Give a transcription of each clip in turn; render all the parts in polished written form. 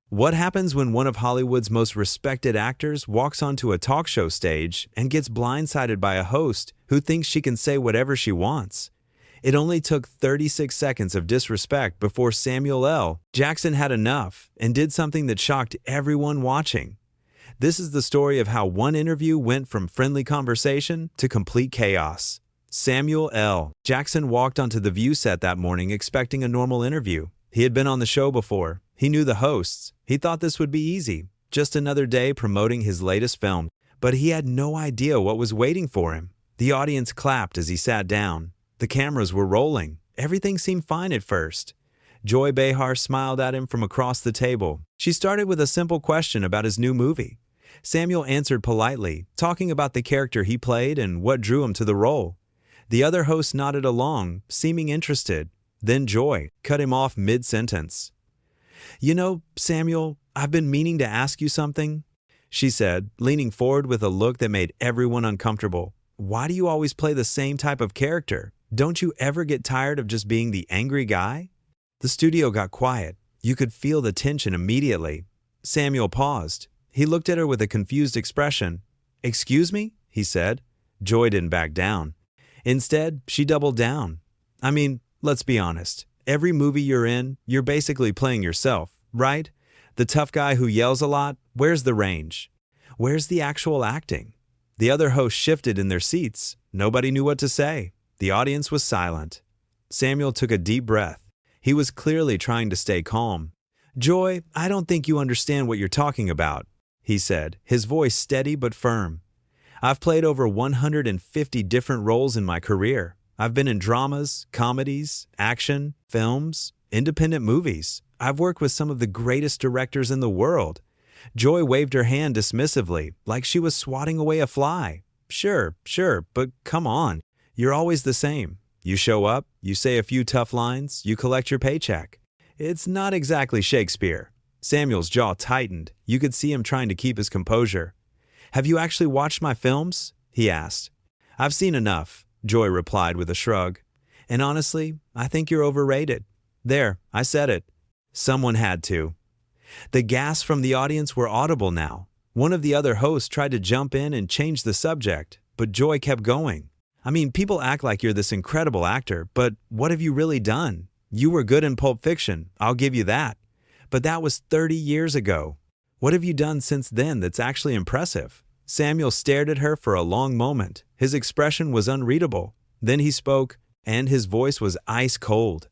What happens when one of Hollywood's most respected actors walks onto a talk show stage and gets blindsided by a host who thinks she can say whatever she wants? It only took 36 seconds of disrespect before Samuel L. Jackson had enough and did something that shocked everyone watching. This is the story of how one interview went from friendly conversation to complete chaos. Samuel L. Jackson walked onto the View set that morning expecting a normal interview. He had been on the show before. He knew the hosts. He thought this would be easy, just another day promoting his latest film. But he had no idea what was waiting for him. The audience clapped as he sat down. The cameras were rolling. Everything seemed fine at first. Joy Behar smiled at him from across the table. She started with a simple question about his new movie. Samuel answered politely, talking about the character he played and what drew him to the role. The other host nodded along, seeming interested. Then Joy cut him off mid-sentence. "You know, Samuel, I've been meaning to ask you something," she said, leaning forward with a look that made everyone uncomfortable. "Why do you always play the same type of character? Don't you ever get tired of just being the angry guy?" The studio got quiet. You could feel the tension immediately. Samuel paused. He looked at her with a confused expression. "Excuse me?" he said. Joy didn't back down. Instead, she doubled down. "I mean, let's be honest. Every movie you're in, you're basically playing yourself, right? The tough guy who yells a lot, where's the range? Where's the actual acting?" The other hosts shifted in their seats. Nobody knew what to say. The audience was silent. Samuel took a deep breath. He was clearly trying to stay calm. "Joy, I don't think you understand what you're talking about," he said, his voice steady but firm. "I've played over 150 different roles in my career. I've been in dramas, comedies, action, films, independent movies. I've worked with some of the greatest directors in the world." Joy waved her hand dismissively, like she was swatting away a fly. Sure, but come on. You're always the same. You show up, you say a few tough lines, you collect your paycheck. It's not exactly Shakespeare." Samuel's jaw tightened. You could see him trying to keep his composure. "Have you actually watched my films?" he asked. "I've seen enough," Joy replied with a shrug. "And honestly, I think you're overrated." There, I said it. Someone had to. The gasps from the audience were audible now. One of the other hosts tried to jump in and change the subject, but Joy kept going. "I mean, people act like you're this incredible actor, but what have you really done? You were good in Pulp Fiction, I'll give you that. But that was 30 years ago. What have you done since then that's actually impressive?" Samuel stared at her for a long moment. His expression was unreadable. Then he spoke, and his voice was ice cold.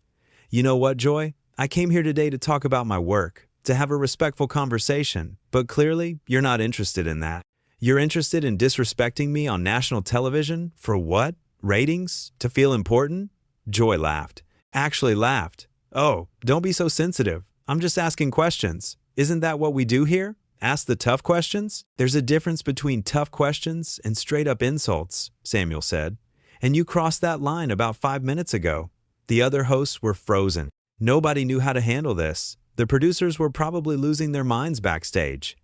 "You know what, Joy? I came here today to talk about my work, to have a respectful conversation, but clearly you're not interested in that. You're interested in disrespecting me on national television? For what? Ratings? To feel important?" Joy laughed. Actually laughed. "Oh, don't be so sensitive. I'm just asking questions. Isn't that what we do here? Ask the tough questions?" "There's a difference between tough questions and straight-up insults," Samuel said. "And you crossed that line about 5 minutes ago." The other hosts were frozen. Nobody knew how to handle this. The producers were probably losing their minds backstage.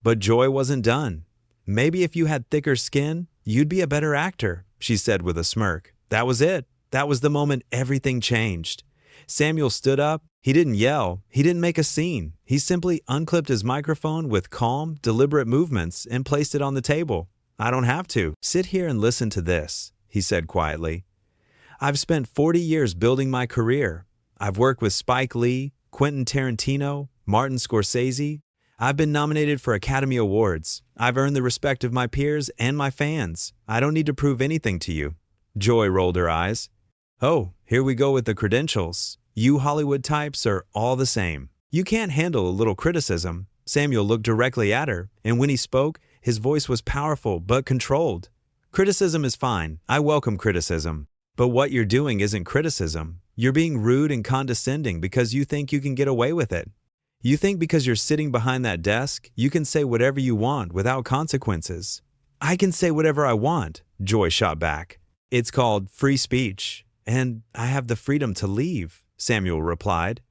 But Joy wasn't done. "Maybe if you had thicker skin, you'd be a better actor," she said with a smirk. That was it. That was the moment everything changed. Samuel stood up. He didn't yell. He didn't make a scene. He simply unclipped his microphone with calm, deliberate movements and placed it on the table. "I don't have to. Sit here and listen to this," he said quietly. "I've spent 40 years building my career. I've worked with Spike Lee, Quentin Tarantino, Martin Scorsese. I've been nominated for Academy Awards. I've earned the respect of my peers and my fans. I don't need to prove anything to you." Joy rolled her eyes. "Oh, here we go with the credentials. You Hollywood types are all the same. You can't handle a little criticism." Samuel looked directly at her, and when he spoke, his voice was powerful but controlled. "Criticism is fine. I welcome criticism. But what you're doing isn't criticism. You're being rude and condescending because you think you can get away with it. You think because you're sitting behind that desk, you can say whatever you want without consequences." "I can say whatever I want," Joy shot back. "It's called free speech, and I have the freedom to leave," Samuel replied.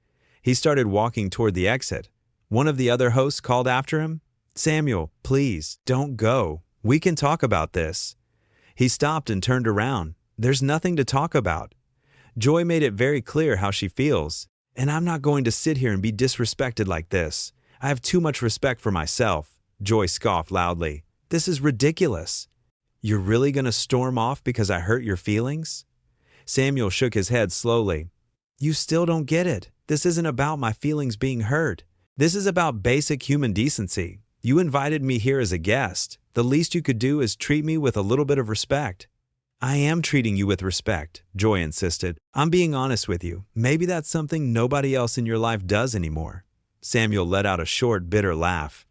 He started walking toward the exit. One of the other hosts called after him, "Samuel, please, don't go. We can talk about this." He stopped and turned around. "There's nothing to talk about. Joy made it very clear how she feels, and I'm not going to sit here and be disrespected like this. I have too much respect for myself. Joy scoffed loudly. This is ridiculous. You're really gonna storm off because I hurt your feelings? Samuel shook his head slowly. You still don't get it. This isn't about my feelings being hurt. This is about basic human decency. You invited me here as a guest. The least you could do is treat me with a little bit of respect. I am treating you with respect, Joy insisted. I'm being honest with you. Maybe that's something nobody else in your life does anymore. Samuel let out a short, bitter laugh.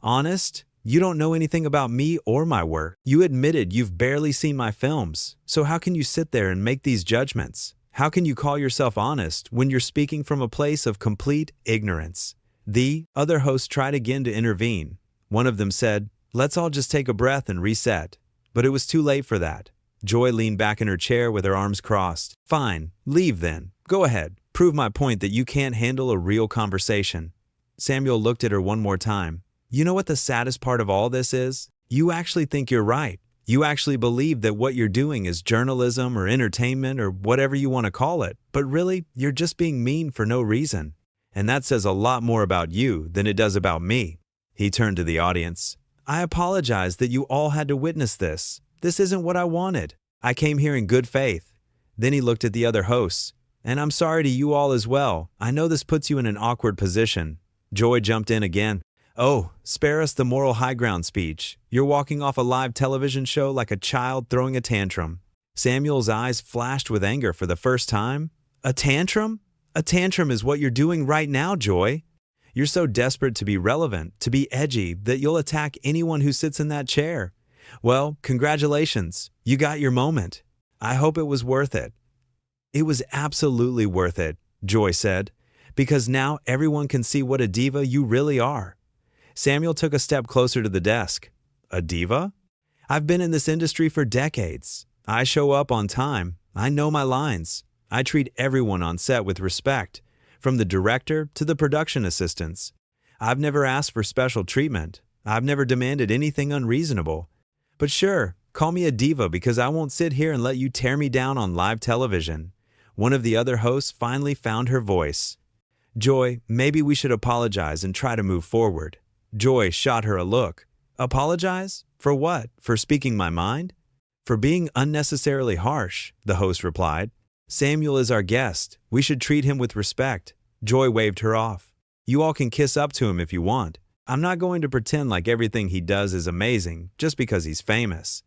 Honest? You don't know anything about me or my work. You admitted you've barely seen my films. So how can you sit there and make these judgments? How can you call yourself honest when you're speaking from a place of complete ignorance? The other hosts tried again to intervene. One of them said, let's all just take a breath and reset. But it was too late for that. Joy leaned back in her chair with her arms crossed. Fine, leave then. Go ahead. Prove my point that you can't handle a real conversation. Samuel looked at her one more time. You know what the saddest part of all this is? You actually think you're right. You actually believe that what you're doing is journalism or entertainment or whatever you want to call it. But really, you're just being mean for no reason. And that says a lot more about you than it does about me. He turned to the audience. I apologize that you all had to witness this. This isn't what I wanted. I came here in good faith. Then he looked at the other hosts. And I'm sorry to you all as well. I know this puts you in an awkward position. Joy jumped in again. Oh, spare us the moral high ground speech. You're walking off a live television show like a child throwing a tantrum. Samuel's eyes flashed with anger for the first time. A tantrum? A tantrum is what you're doing right now, Joy. You're so desperate to be relevant, to be edgy, that you'll attack anyone who sits in that chair. Well, congratulations. You got your moment. I hope it was worth it. It was absolutely worth it, Joy said, because now everyone can see what a diva you really are. Samuel took a step closer to the desk. A diva? I've been in this industry for decades. I show up on time. I know my lines. I treat everyone on set with respect, from the director to the production assistants. I've never asked for special treatment. I've never demanded anything unreasonable. But sure, call me a diva because I won't sit here and let you tear me down on live television. One of the other hosts finally found her voice. Joy, maybe we should apologize and try to move forward. Joy shot her a look. Apologize? For what? For speaking my mind? For being unnecessarily harsh, the host replied. Samuel is our guest. We should treat him with respect. Joy waved her off. You all can kiss up to him if you want. I'm not going to pretend like everything he does is amazing just because he's famous.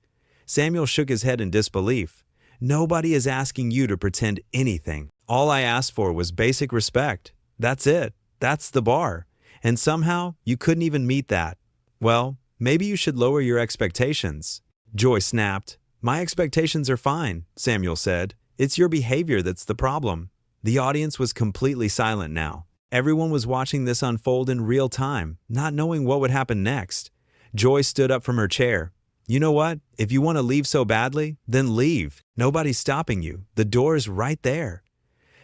Samuel shook his head in disbelief. Nobody is asking you to pretend anything. All I asked for was basic respect. That's it. That's the bar. And somehow, you couldn't even meet that. Well, maybe you should lower your expectations. Joy snapped. My expectations are fine, Samuel said. It's your behavior that's the problem. The audience was completely silent now. Everyone was watching this unfold in real time, not knowing what would happen next. Joy stood up from her chair. You know what? If you want to leave so badly, then leave. Nobody's stopping you. The door is right there.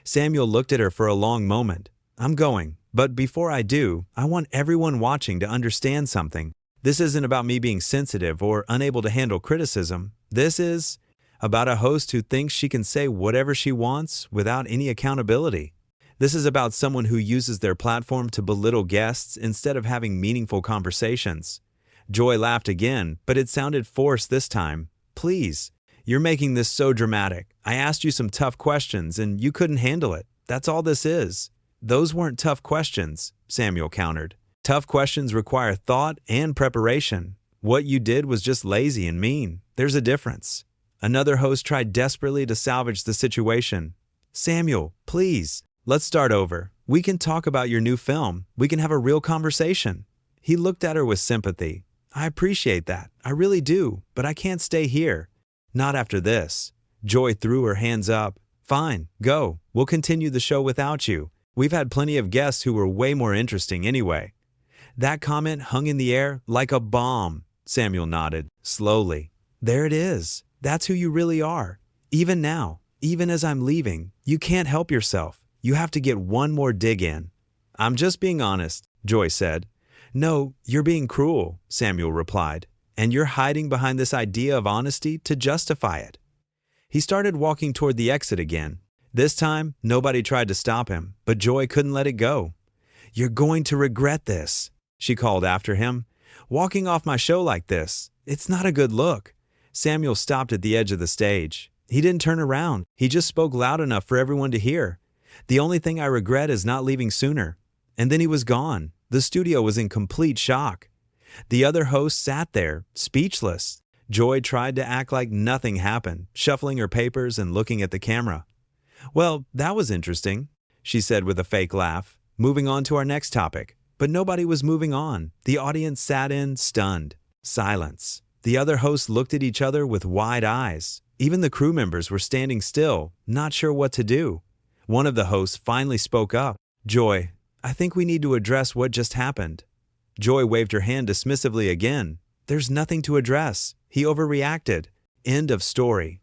Samuel looked at her for a long moment. I'm going, but before I do, I want everyone watching to understand something. This isn't about me being sensitive or unable to handle criticism. This is about a host who thinks she can say whatever she wants without any accountability. This is about someone who uses their platform to belittle guests instead of having meaningful conversations. Joy laughed again, but it sounded forced this time. Please, you're making this so dramatic. I asked you some tough questions and you couldn't handle it. That's all this is. Those weren't tough questions, Samuel countered. Tough questions require thought and preparation. What you did was just lazy and mean. There's a difference. Another host tried desperately to salvage the situation. Samuel, please, let's start over. We can talk about your new film. We can have a real conversation. He looked at her with sympathy. I appreciate that. I really do, but I can't stay here. Not after this. Joy threw her hands up. Fine, go. We'll continue the show without you. We've had plenty of guests who were way more interesting anyway. That comment hung in the air like a bomb. Samuel nodded, slowly. There it is. That's who you really are. Even now, even as I'm leaving, you can't help yourself. You have to get one more dig in. I'm just being honest, Joy said. No, you're being cruel, Samuel replied. And you're hiding behind this idea of honesty to justify it. He started walking toward the exit again. This time, nobody tried to stop him, but Joy couldn't let it go. "You're going to regret this," she called after him. "Walking off my show like this, it's not a good look." Samuel stopped at the edge of the stage. He didn't turn around. He just spoke loud enough for everyone to hear. "The only thing I regret is not leaving sooner." And then he was gone. The studio was in complete shock. The other host sat there, speechless. Joy tried to act like nothing happened, shuffling her papers and looking at the camera. "Well, that was interesting," she said with a fake laugh, moving on to our next topic. But nobody was moving on. The audience sat in, stunned. Silence. The other hosts looked at each other with wide eyes. Even the crew members were standing still, not sure what to do. One of the hosts finally spoke up. "Joy, I think we need to address what just happened." Joy waved her hand dismissively again. "There's nothing to address. He overreacted. End of story."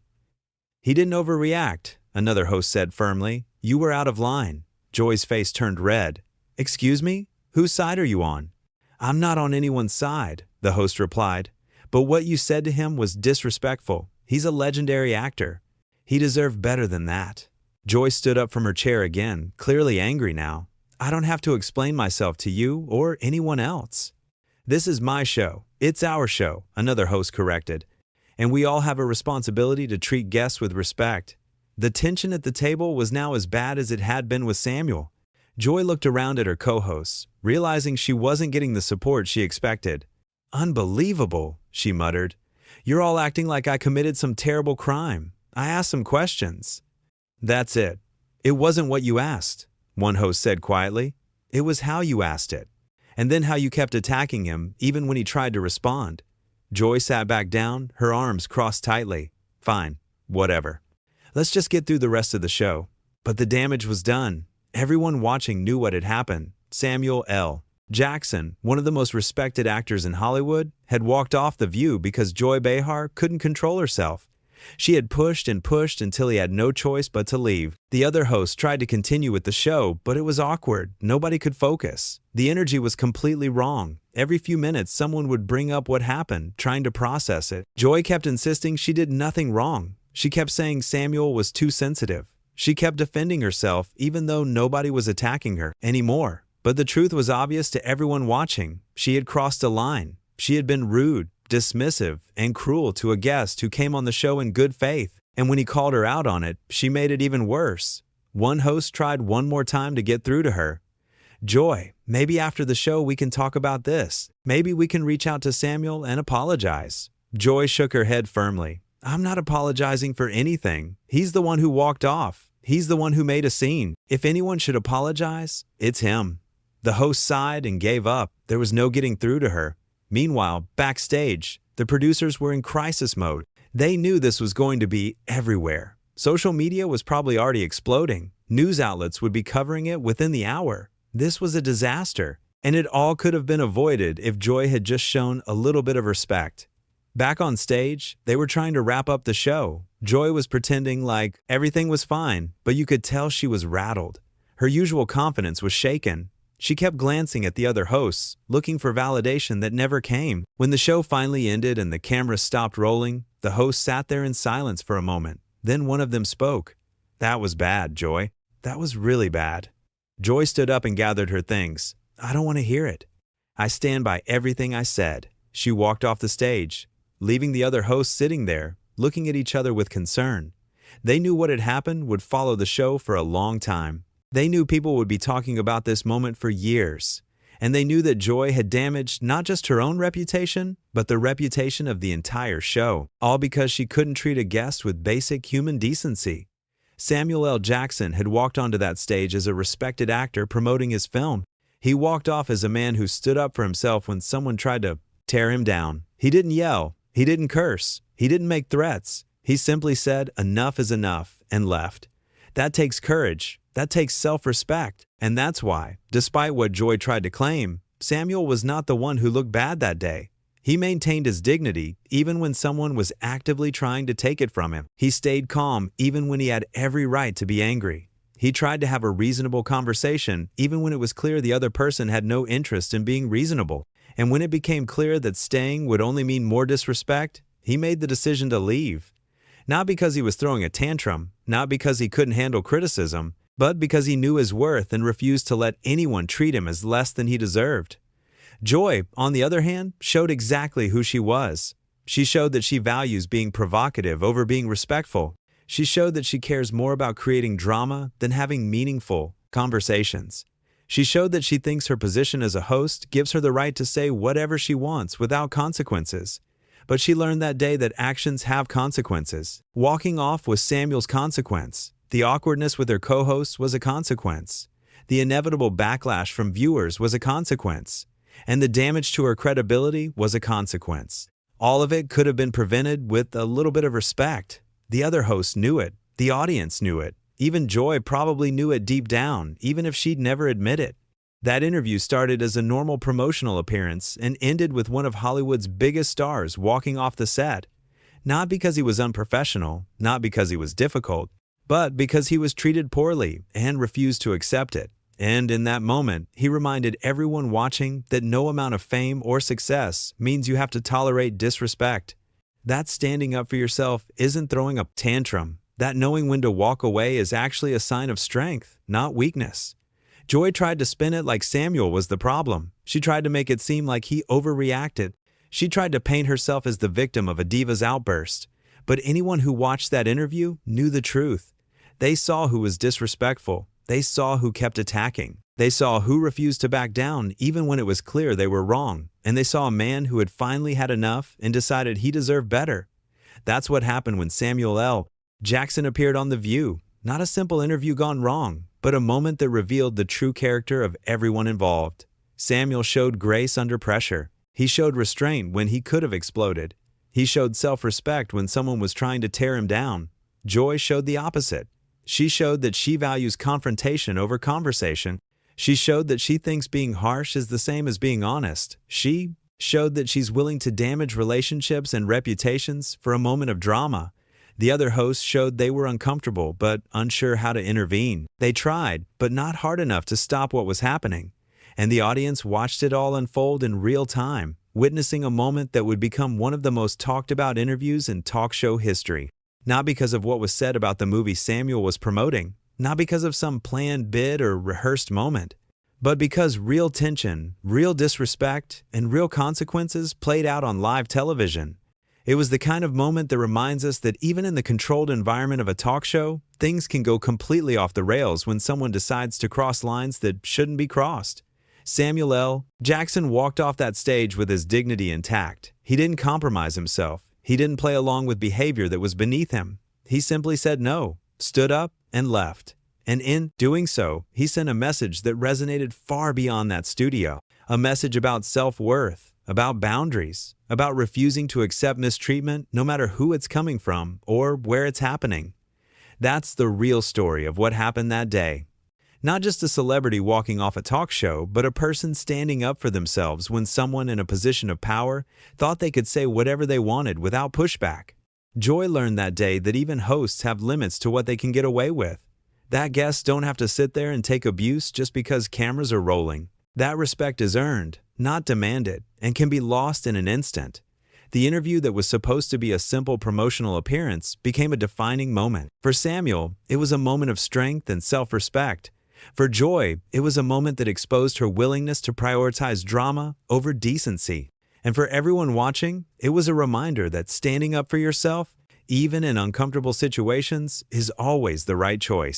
"He didn't overreact," another host said firmly. "You were out of line." Joy's face turned red. "Excuse me? Whose side are you on?" "I'm not on anyone's side," the host replied. "But what you said to him was disrespectful. He's a legendary actor. He deserved better than that." Joy stood up from her chair again, clearly angry now. "I don't have to explain myself to you or anyone else." "This is my show. It's our show," another host corrected. "And we all have a responsibility to treat guests with respect." The tension at the table was now as bad as it had been with Samuel. Joy looked around at her co-hosts, realizing she wasn't getting the support she expected. "Unbelievable," she muttered. "You're all acting like I committed some terrible crime. I asked some questions." "That's it. It wasn't what you asked," one host said quietly. "It was how you asked it. And then how you kept attacking him, even when he tried to respond." Joy sat back down, her arms crossed tightly. "Fine, whatever. Let's just get through the rest of the show." But the damage was done. Everyone watching knew what had happened. Samuel L. Jackson, one of the most respected actors in Hollywood, had walked off the View because Joy Behar couldn't control herself. She had pushed and pushed until he had no choice but to leave. The other hosts tried to continue with the show, but it was awkward. Nobody could focus. The energy was completely wrong. Every few minutes, someone would bring up what happened, trying to process it. Joy kept insisting she did nothing wrong. She kept saying Samuel was too sensitive. She kept defending herself even though nobody was attacking her anymore. But the truth was obvious to everyone watching. She had crossed a line. She had been rude, dismissive, and cruel to a guest who came on the show in good faith. And when he called her out on it, she made it even worse. One host tried one more time to get through to her. "Joy, maybe after the show we can talk about this. Maybe we can reach out to Samuel and apologize." Joy shook her head firmly. "I'm not apologizing for anything. He's the one who walked off. He's the one who made a scene. If anyone should apologize, it's him." The host sighed and gave up. There was no getting through to her. Meanwhile, backstage, the producers were in crisis mode. They knew this was going to be everywhere. Social media was probably already exploding. News outlets would be covering it within the hour. This was a disaster, and it all could have been avoided if Joy had just shown a little bit of respect. Back on stage, they were trying to wrap up the show. Joy was pretending like everything was fine, but you could tell she was rattled. Her usual confidence was shaken. She kept glancing at the other hosts, looking for validation that never came. When the show finally ended and the camera stopped rolling, the host sat there in silence for a moment. Then one of them spoke. "That was bad, Joy. That was really bad." Joy stood up and gathered her things. "I don't want to hear it. I stand by everything I said." She walked off the stage, leaving the other hosts sitting there, looking at each other with concern. They knew what had happened would follow the show for a long time. They knew people would be talking about this moment for years. And they knew that Joy had damaged not just her own reputation, but the reputation of the entire show, all because she couldn't treat a guest with basic human decency. Samuel L. Jackson had walked onto that stage as a respected actor promoting his film. He walked off as a man who stood up for himself when someone tried to tear him down. He didn't yell. He didn't curse. He didn't make threats. He simply said, "Enough is enough," and left. That takes courage. That takes self-respect. And that's why, despite what Joy tried to claim, Samuel was not the one who looked bad that day. He maintained his dignity even when someone was actively trying to take it from him. He stayed calm even when he had every right to be angry. He tried to have a reasonable conversation even when it was clear the other person had no interest in being reasonable. And when it became clear that staying would only mean more disrespect, he made the decision to leave. Not because he was throwing a tantrum, not because he couldn't handle criticism, but because he knew his worth and refused to let anyone treat him as less than he deserved. Joy, on the other hand, showed exactly who she was. She showed that she values being provocative over being respectful. She showed that she cares more about creating drama than having meaningful conversations. She showed that she thinks her position as a host gives her the right to say whatever she wants without consequences. But she learned that day that actions have consequences. Walking off was Samuel's consequence. The awkwardness with her co-hosts was a consequence. The inevitable backlash from viewers was a consequence. And the damage to her credibility was a consequence. All of it could have been prevented with a little bit of respect. The other hosts knew it. The audience knew it. Even Joy probably knew it deep down, even if she'd never admit it. That interview started as a normal promotional appearance and ended with one of Hollywood's biggest stars walking off the set. Not because he was unprofessional, not because he was difficult, but because he was treated poorly and refused to accept it. And in that moment, he reminded everyone watching that no amount of fame or success means you have to tolerate disrespect. That standing up for yourself isn't throwing a tantrum. That knowing when to walk away is actually a sign of strength, not weakness. Joy tried to spin it like Samuel was the problem. She tried to make it seem like he overreacted. She tried to paint herself as the victim of a diva's outburst. But anyone who watched that interview knew the truth. They saw who was disrespectful. They saw who kept attacking. They saw who refused to back down even when it was clear they were wrong. And they saw a man who had finally had enough and decided he deserved better. That's what happened when Samuel L. Jackson appeared on The View. Not a simple interview gone wrong, but a moment that revealed the true character of everyone involved. Samuel showed grace under pressure. He showed restraint when he could have exploded. He showed self-respect when someone was trying to tear him down. Joy showed the opposite. She showed that she values confrontation over conversation. She showed that she thinks being harsh is the same as being honest. She showed that she's willing to damage relationships and reputations for a moment of drama. The other hosts showed they were uncomfortable but unsure how to intervene. They tried, but not hard enough to stop what was happening. And the audience watched it all unfold in real time, witnessing a moment that would become one of the most talked about interviews in talk show history. Not because of what was said about the movie Samuel was promoting, not because of some planned bit or rehearsed moment, but because real tension, real disrespect, and real consequences played out on live television. It was the kind of moment that reminds us that even in the controlled environment of a talk show, things can go completely off the rails when someone decides to cross lines that shouldn't be crossed. Samuel L. Jackson walked off that stage with his dignity intact. He didn't compromise himself. He didn't play along with behavior that was beneath him. He simply said no, stood up, and left. And in doing so, he sent a message that resonated far beyond that studio. A message about self-worth, about boundaries, about refusing to accept mistreatment no matter who it's coming from or where it's happening. That's the real story of what happened that day. Not just a celebrity walking off a talk show, but a person standing up for themselves when someone in a position of power thought they could say whatever they wanted without pushback. Joy learned that day that even hosts have limits to what they can get away with. That guests don't have to sit there and take abuse just because cameras are rolling. That respect is earned, not demanded, and can be lost in an instant. The interview that was supposed to be a simple promotional appearance became a defining moment. For Samuel, it was a moment of strength and self-respect. For Joy, it was a moment that exposed her willingness to prioritize drama over decency. And for everyone watching, it was a reminder that standing up for yourself, even in uncomfortable situations, is always the right choice.